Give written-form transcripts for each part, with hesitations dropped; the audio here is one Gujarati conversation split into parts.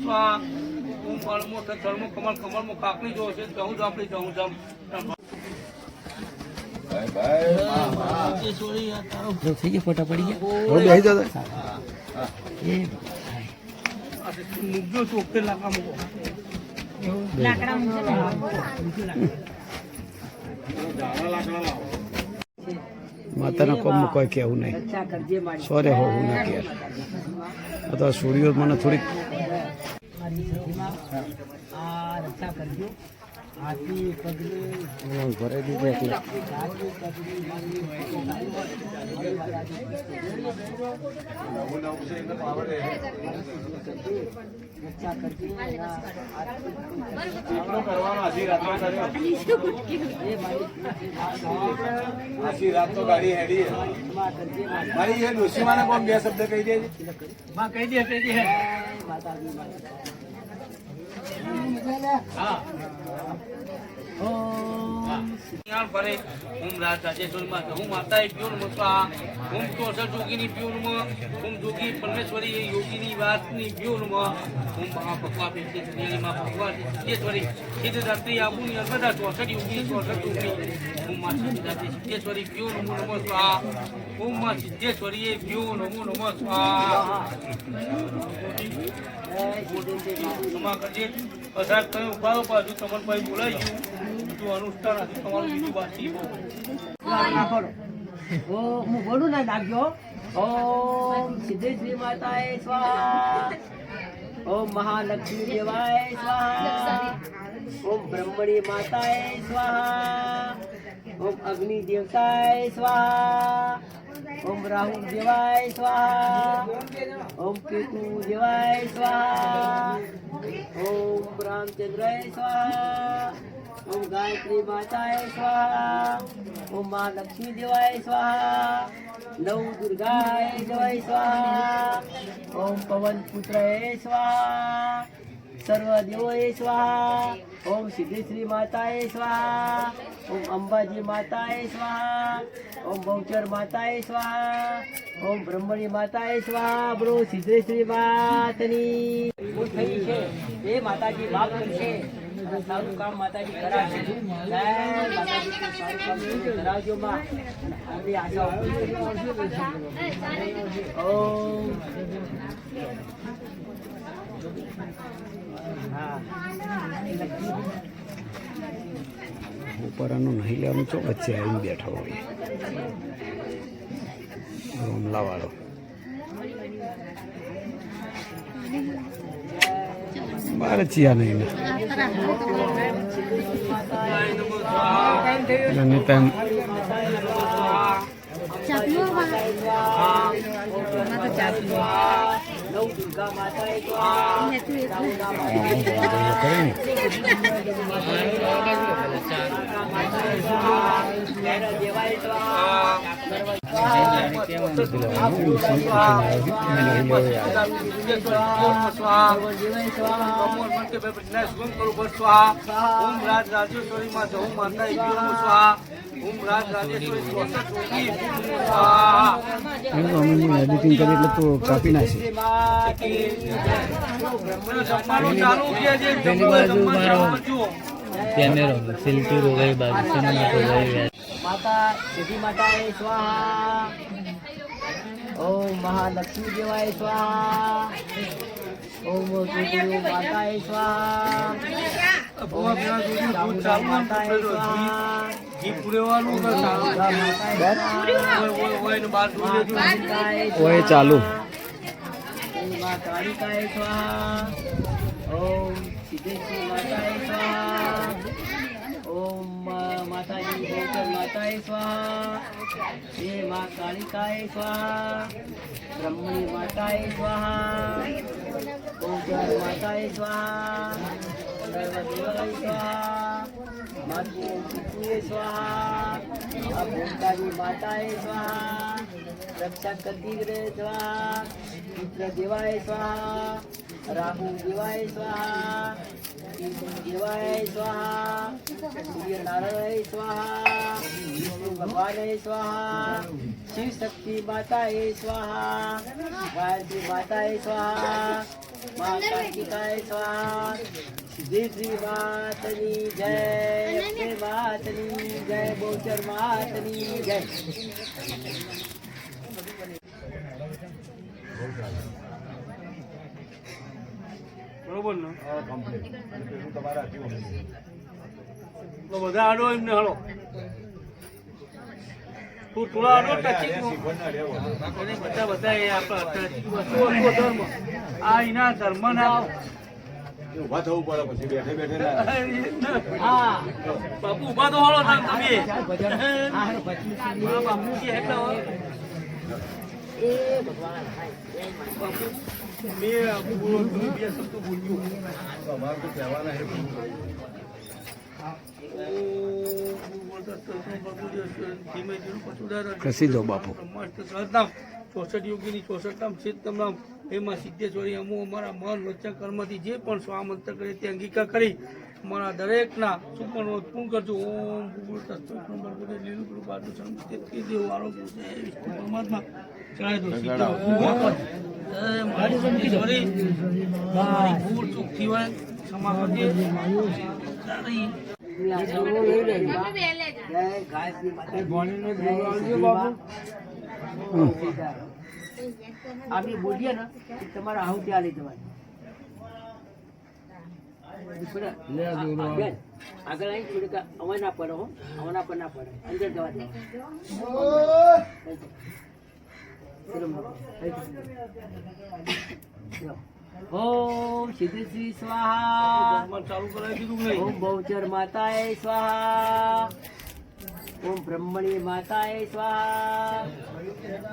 સ્વાહા ઓમ અળમો થળમો કમળ કમળમો કાકણી જો છે જહું જાપડી જહું જામ થઈ ગયા ફોટા પડી મૂકજો ચોખ્ખે લાકડા મૂકો માતાના કોમમાં કોઈ કહેવું નહીં સોરે હોવું ના કે અથવા સૂર્યો મને થોડીક રક્ષા કરજો હાથી પગલે ભરાઈ દીધું એટલે આખી રાત તો ગાડી હેડી મારી એ ડોશીમાને કોણ બે શબ્દ કહી દેજે કહી દે હા ભરે ઓમ રાજ રાજેશ્વરી માં હું માતા પ્યોર મસા ઓમ ચોસઠ જોગીની પ્યોરમાં ઓમ જોગી પરમેશ્વરી યોગીની વાતની પ્યોરમાં ઓમ મહાભગવા પેલી માં ભગવાન સિદ્ધેશ્વરી સિદ્ધરાત્રી આબુની અર્ધા 64 યોગી 64 જોગી ઓમ માં સિદ્ધરાત્રી સિદ્ધેશ્વરી પ્યો નમો નમઃ સ્વાહા ઓમ માં સિદ્ધેશ્વરી પ્યો નમો નમઃ સ્વાહા ક્ષમા કરજે અસાદ તમે ઉભા પાછું તમને ભાઈ બોલાઈ ગયું બીજું અનુષ્ઠાન હતું તમારું બીજું બાકી હું બોલું ના નાખજો ઓમ સિદ્ધેશ્વરી માતાએ સ્વાહા ઓમ મહાલક્ષ્મી દેવાય સ્વાહા ઓમ બ્રહ્મણી માતાએ સ્વાહા ઓમ અગ્નિ દેવતાય સ્વાહા ઓમ રાહુ દેવાય સ્વાહા ઓમ કેતુ દેવાય સ્વાહા ઓમ રામચંદ્રાય સ્વાહા ओम गायत्री माताए स्वाहा ओम माँ लक्ष्मी देवाय स्वाहा नव दुर्गाय देवाय स्वाहा ओम पवन पुत्राय स्वाहा सर्वदेवाय स्वाहा ओम सिद्धेश्वरी माताए स्वाहा ओम अंबाजी माताए स्वाहा ओम बहुचर माताए स्वाहा ओम ब्रह्मणी माताए स्वाहा बोलो सिद्धेश्वरी मातनी થઈ છે એ માતાજી માફ કરશે સારું કામ માતાજી કરાશે જય માતાજી સારું કામ કરાવજો માં આપણી આશા ઓમ હા ઉપરનું નહીં લેવાનું છો વચ્ચે આવીને બેઠો હોય હુમલાવાળો બાર ચિયા નહીં ને ટાઈમ ओम राज राजेश्वरी माँ जहू माता स्वाहा ओम राज राजेश्वरी એડિટિંગ કરી એટલે તો કાપી નાખશે ચાલુ છે कैमरा सेल्फी हो गई बात सिनेमा हो गई माता सिद्धि माताए स्वाहा ओम महालक्ष्मी देवाय स्वाहा ओम गुरु माताए स्वाहा माताए स्वाहा ઓય ચાલુ माँ कालिकाए स्वाहा ओम सिद्धेश्वरी माताए स्वाहा ओम माताजी बहुचर माताए स्वाहा हे माँ कालिकाए स्वाहा ब्रह्मणी माताए स्वाहा बहुचर माताए स्वाहा सर्वदेवाय स्वाहा मातु पितृये स्वाहा भूमकाली माताए स्वाहा रक्षा करती रहे स्वाहा मित्र देवाय स्वाहा राहु देवाय स्वाहा देवाय स्वाहा सूर्य नारायण स्वाहा विष्णु भगवान स्वाहा शिव शक्ति माताए स्वाहा गायत्री माताए स्वाहा માં કાર્તિકાય સ્વાહા સિદ્ધેશ્વરી માતની જય અંબે માતની જય બહુચર માતની જય બરોબર ને તો બધા આડો એમને હળો તું થોડા આડો ટચિંગ બધા બધા એ આપણા ધર્મ આ એના ધર્મના ઉભા થવું પડે પછી બેઠે બેઠે હા બાપુ ઉભા તો હળો તમે બાપુ કે એટલે એ ભગવાન બાપુ મેં આપું બોલો તમે બે શબ્દ બોલ્યું અમારે તો કહેવાના છે કસી દો બાપુ 64 યોગીની 64 નામ સિદ્ધ નામ એમાં સિદ્ધેશ્વરી અમુ અમારા મન વચ્ચે કર્મથી જે પણ સ્વામંત્ર કરે તે અંગીકાર કરી અમારા દરેકના સુપર પૂર્ણ કરજો ઓમ ગુરુ તત્વ નંબર બોલે લીલું ગુરુ બાજુ સંસ્કૃતિ દેવ આરોગ્ય છે વિષ્ણુ પરમાત્મા ચડાય દો જય મારી સિદ્ધેશ્વરી મારી ભૂલ ચૂક થી હોય ક્ષમા કરજે આપી બોલીએ ને તમારે આહુતિ આલી જવાની આગળ આવી થોડીક અવા ના પડે હો અવા પર ના પડે અંદર જવા દે ઓમ સિદ્ધેશ્વરી સ્વાહા ચાલુ કરાવી દીધું નહીં ઓમ બહુચર માતાએ સ્વાહા ઓમ બ્રહ્મણી માતાએ સ્વાહા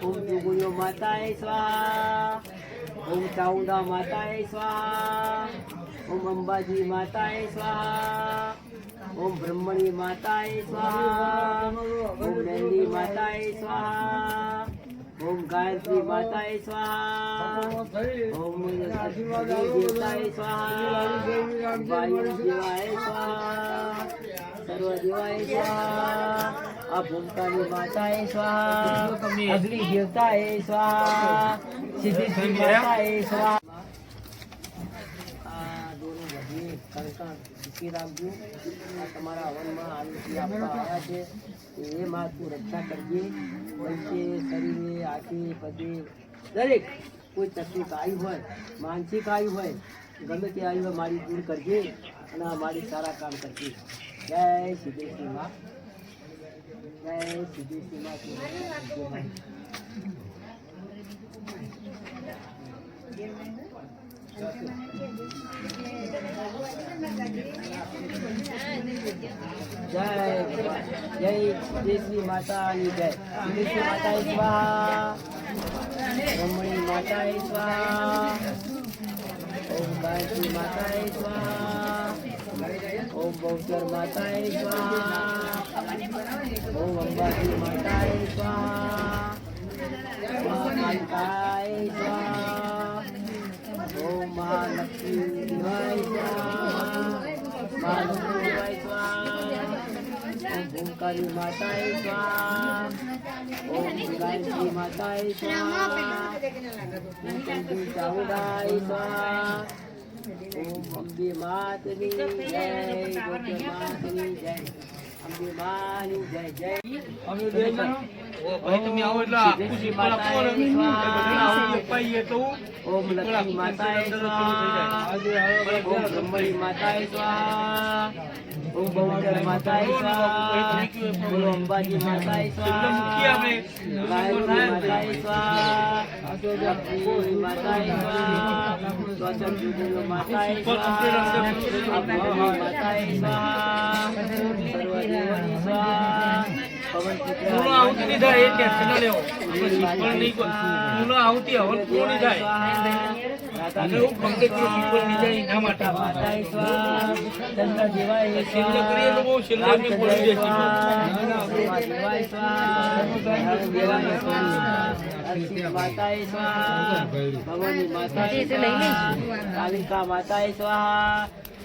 ઓમ જોગુણીઓ માતાએ સ્વાહા ઓમ ચાઉંડા માતાએ સ્વાહા ઓમ અંબાજી માતાએ સ્વાહા ઓમ બ્રહ્મણી માતાએ સ્વાહા ઓમ નંદી માતાએ સ્વાહા ओम गायत्री माताए स्वाहा ओम देवताए स्वाहा वायु देवाय स्वाहा सर्व देवाय स्वाहा अब ओमकाली माताए स्वाहा अग्नि देवताए स्वाहा सिद्धेश्वरी माताए स्वाहा दोनों बधी कंकण सीखी રાખજો આ તમારા હવનમાં આયુષી આપવા આવ્યા છે એ માં તું રક્ષા કરજે વચ્ચે શરીરે હાથે પગે દરેક કોઈ તકલીફ આવી હોય માનસિક આવી હોય ગમે તે આવી હોય મારી દૂર કરજે અને મારી સારા કામ કરજે જય સિદ્ધેશ્વરી માં જય સિદ્ધેશ્વરી માં जय जय सिद्धेश्वरी माता जय सिद्धेश्वरी माता स्वाहा ब्रह्मणी माता स्वाहा ओम गायत्री माता स्वाहा ओम बहूचर माता स्वाहा ओम अंबाजी माता स्वाहा ओम कालिकाय स्वाहा ओम महालक्ष्मी देवाय स्वाहा महालक्ष्मी देवाय स्वाहा ओम ओंकारी माताए स्वाहा ओम गायत्री माताए स्वाहा ओम चंडी चामुंडाय स्वाहा ओम अम्बे मातनी जय गोपी मातनी जय अम्बे मानी जय जय અમે બે જણ ઓ ભાઈ તમે આવો એટલે આખું શીખવા આપો ને એ બધાને આવું અપાઈએ તો ओम लक्ष्मी माताए स्वाहा ओम ब्रह्मणी माताए स्वाहा ओम बहुचर माताए स्वाहा ओम अंबाजी माताए स्वाहा गायत्री माताए स्वाहा लक्ष्मी माताए स्वाहा स्वतंत्र माताए स्वाहा माताए स्वाहा सर्वदेवनी स्वाहा पवन पुत्र આવું નહીં થાય એ ટેન્શન ન લેવો શીખવા નહીં પૂર્ણ આવું હવન પૂર્ણ નહીં થાય અને હું પંકજ શીખવા નહીં જાય એના માટે माताए स्वाहा चंद्र देवाय છેલ્લે કરીએ તો બહુ છેલ્લે એમને બોલી દે देवाय स्वाहा देवाय स्वाहा माताए स्वाहा भवानी माताए स्वाहा कालिका माताए स्वाहा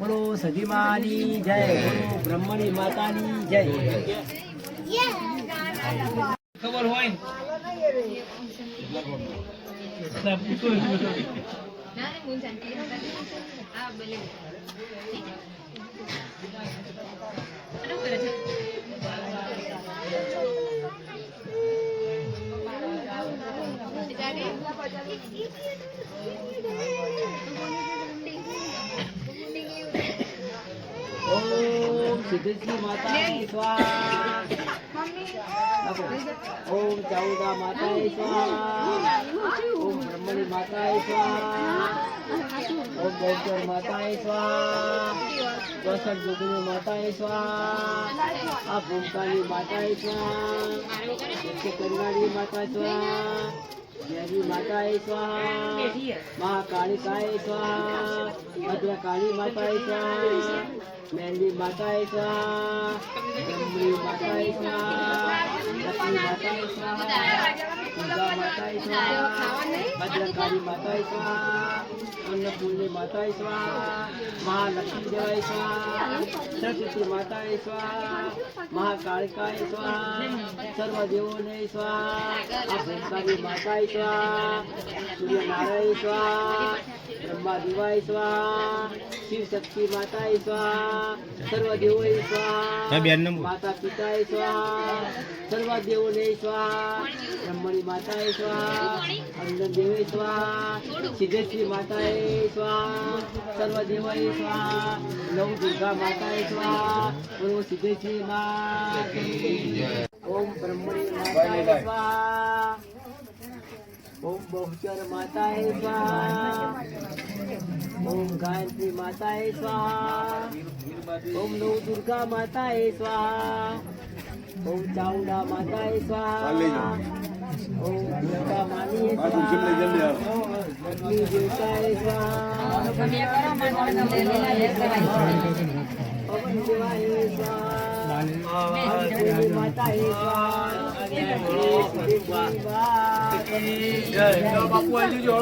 બોલો સતી માની જય, બોલો બ્રહ્મણી માતાની જય. ખબર હોય ને એટલે પૂછો ઓમ સિદ્ધેશ્વરી માતાએ સ્વાહા. ઓમ ચાઉડા માતાએ સ્વાહા. ઓમ બ્રહ્મણી માતાએ સ્વાહા. ઓમ બૌદ્ધર માતાએ સ્વાહા. 64 જોગણી માતાએ સ્વાહા. આ ભૂમકાની માતાએ સ્વાહા. કરનારી માતા સ્વાહા. દેવી માતાએ સ્વાહા. મહાકાળિકાએ સ્વાહા. ભદ્રકાળી માતાએ સ્વાહા. મેલી માતાએ સ્વાહા. બ્રહ્મણી માતાએ સ્વાહા. લક્ષ્મી માતાએ સ્વાહા. દુર્ગા માતાએ સ્વાહા. ભદ્રકાળી માતાએ સ્વાહા. અન્નપૂર્ણી માતાએ સ્વાહા. મહાલક્ષ્મી દેવાય સ્વાહા. સરસ્વતી માતાએ સ્વાહા. મહાકાળિકાએ સ્વાહા. સર્વદેવોને સ્વાહા. આ ભૂમકાળી માતાએ સ્વાહા. સૂર્યનારાયણ સ્વાહા. બ્રહ્માદેવાય સ્વાહા. શિવ શક્તિ માતાએ સ્વાહા. સર્વદેવોએ સ્વાહા. માતા પિતાએ સ્વાહા. સર્વદેવોને સ્વાહા. બ્રહ્મણી માતાએ સ્વાહા. અંજનદેવે સ્વાહા. સિદ્ધેશ્વરી માતાએ સ્વાહા. સર્વદેવોએ સ્વાહા. નવ દુર્ગા માતાએ સ્વાહા. બોલો સિદ્ધેશ્વરી માતા. ઓમ બ્રહ્મણી માતાએ સ્વાહા. ઓમ બહુચર માતાએ સ્વાહા. ઓમ ગાયત્રી માતાએ સ્વાહા. ઓમ નવ દુર્ગા માતાએ સ્વાહા. ઓમ ચાઉંડા માતાએ સ્વાહા. ઓમ દુર્ગા માની સ્વાહા. લક્ષ્મી દેવતાએ સ્વાહા. પવન દેવાએ સ્વાહા. દેવી માતાએ સ્વાહા. બાપુ આવી જજો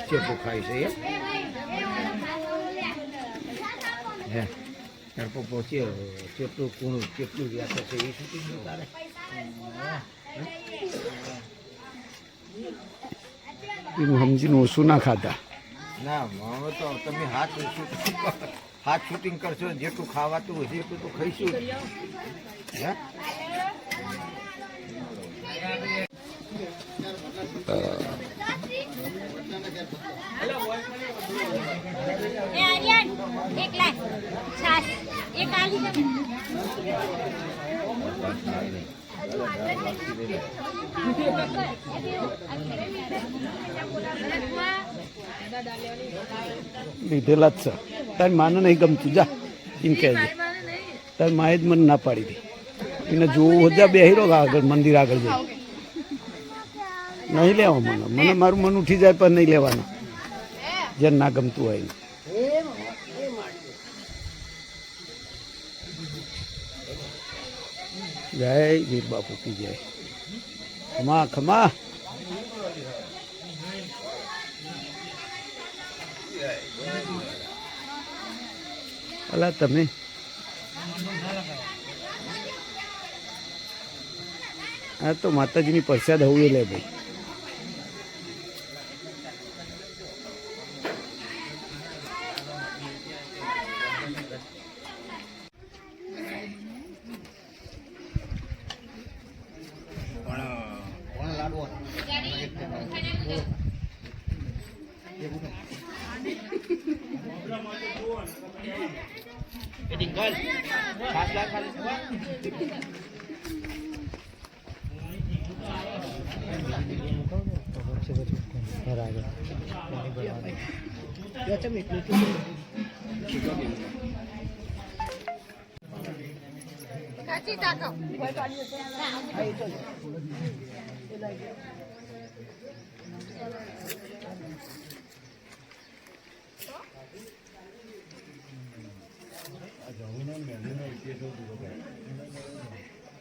ચેપો ખાય છે હે ત્યાર પહોંચીએ કેટલું કુણું કેટલું વ્યાસ છે એ શું તારે એનું સમજીને ઓછું ના ખાતા ના હવે તો તમે હાથ શૂટિંગ કરશો જેટલું ખાવાતું હશે એટલું તો ખાઈશું હે આર્યન એક લાખ છાસ એક આલી દે લીધેલા જ છે તારી માને નહીં ગમતું જા એમ કહેજે તારી માએ જ મને ના પાડી હતી એને જોવું હોજા બે હીરો આગળ મંદિર આગળ જઈ નહીં લેવા મને મારું મન ઉઠી જાય પણ નહીં લેવાનું જેને ના ગમતું હોય એને. જય વીર બાપુ કી જય. ખમા ખમા અલા તમે આ તો માતાજીની પ્રસાદ હોવી લે ભાઈ. કાચી તાકો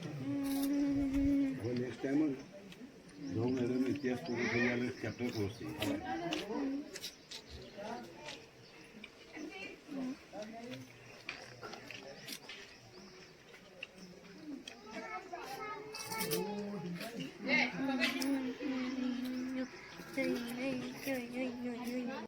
હવે નેક્સ્ટ ટાઈમ જો મેડમ ઇતિહાસ પૂરો થઈ જાય ચેપ્ટર ક્લોઝ થઈ